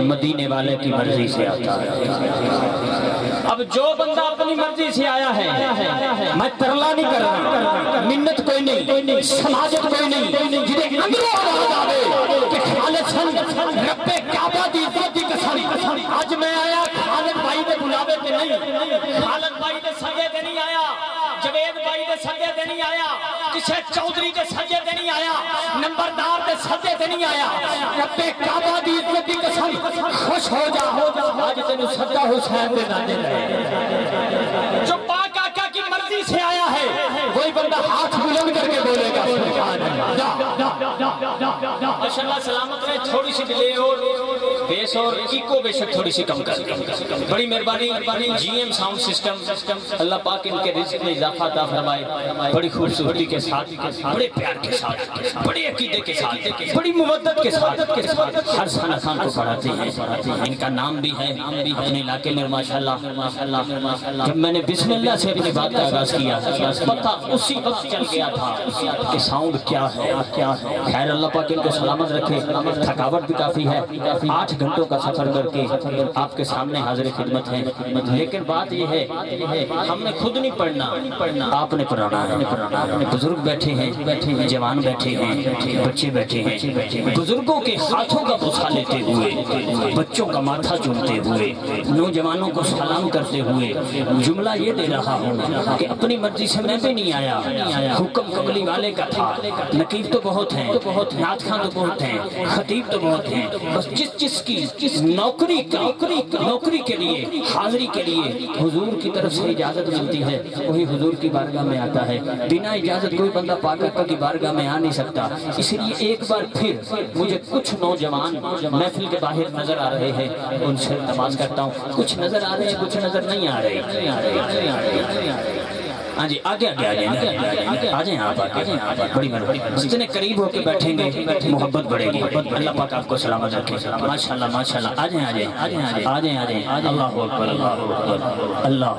مدینے والے کی مرضی سے آتا ہے۔ اب جو بندہ اپنی مرضی سے آیا ہے، میں ترلا نہیں کر رہا، منت کوئی نہیں، سماجت کوئی نہیں، جنہیں اندروں آواز آوے کہ خالد سن رب کعبہ دی عزت دی قسم، آج میں آیا خالد بھائی دے بلاوے تے نہیں، خالد بھائی دے سجے تے نہیں آیا، جوید بھائی دے سجے تے نہیں آیا، کسے چودھری دے سجے تے نہیں آیا، نمبردار دے سجے تے نہیں آیا، رب کعبہ دی عزت دی قسم خوش ہو جا، آج تینو سجدہ حسین دے دانے لگے۔ جو پاک آقا کی مرضی سے آیا ہے وہی بندہ ہاتھ بلند کر کے بولے گا سبحان اللہ۔ ماشاءاللہ سلامت رہے، تھوڑی سی ڈیلے اور بیس اور ایکو بے شک تھوڑی سی کم کر، بڑی مہربانی جی ایم ساؤنڈ سسٹم، اللہ پاک ان کے رزق میں اضافہ عطا فرمائے، بڑی خوبصورتی کے ساتھ، بڑے پیار کے ساتھ، بڑے عقیدے کے ساتھ، بڑی مودت کے ساتھ ہر سنہ خان کو پڑھاتے ہیں۔ ان کا نام بھی ہے اپنے علاقے میں ماشاءاللہ۔ جب میں نے بسم اللہ سے اپنی بات کا آغاز کیا، پتہ اسی وقت چل گیا تھا کہ ساؤنڈ کیا ہے۔ خیر اللہ پاک ان کو سلامت رکھے، تھکاوٹ بھی کافی ہے، 8 گھنٹوں کا سفر کر کے آپ کے سامنے حاضر خدمت ہیں، لیکن بات یہ ہے ہم نے خود نہیں پڑھنا، آپ نے پڑھانا ہے۔ بزرگ بیٹھے ہیں، جوان بیٹھے ہیں، بچے بیٹھے ہیں، بزرگوں کے ہاتھوں کا بوسہ لیتے ہوئے، بچوں کا ماتھا چومتے ہوئے، نوجوانوں کو سلام کرتے ہوئے جملہ یہ دے رہا ہوں کہ اپنی مرضی سے میں بھی نہیں آیا، حکم کملی والے کا تھا۔ نقیب تو بہت ہیں، نعت خواں تو بہت ہیں، خطیب تو بہت ہیں، بس جس کی نوکری کے لیے، حاضری کے لیے حضور کی طرف سے اجازت ملتی ہے وہی حضور کی بارگاہ میں آتا ہے۔ بنا اجازت کوئی بندہ پاک آقا کی بارگاہ میں آ نہیں سکتا۔ اس لیے ایک بار پھر مجھے کچھ نوجوان محفل کے باہر نظر آ رہے ہیں، ان سے تماس کرتا ہوں، کچھ نظر آ رہے ہیں، کچھ نظر نہیں آ رہے۔ ہاں جی آگے آ جائیں آپ، بڑی مہربانی، جتنے قریب ہو کے بیٹھیں گے محبت بڑھے گی۔ اللہ پاک آپ کو سلامت رکھے، ماشاءاللہ۔ آ جائیں، اللہ اکبر، اللہ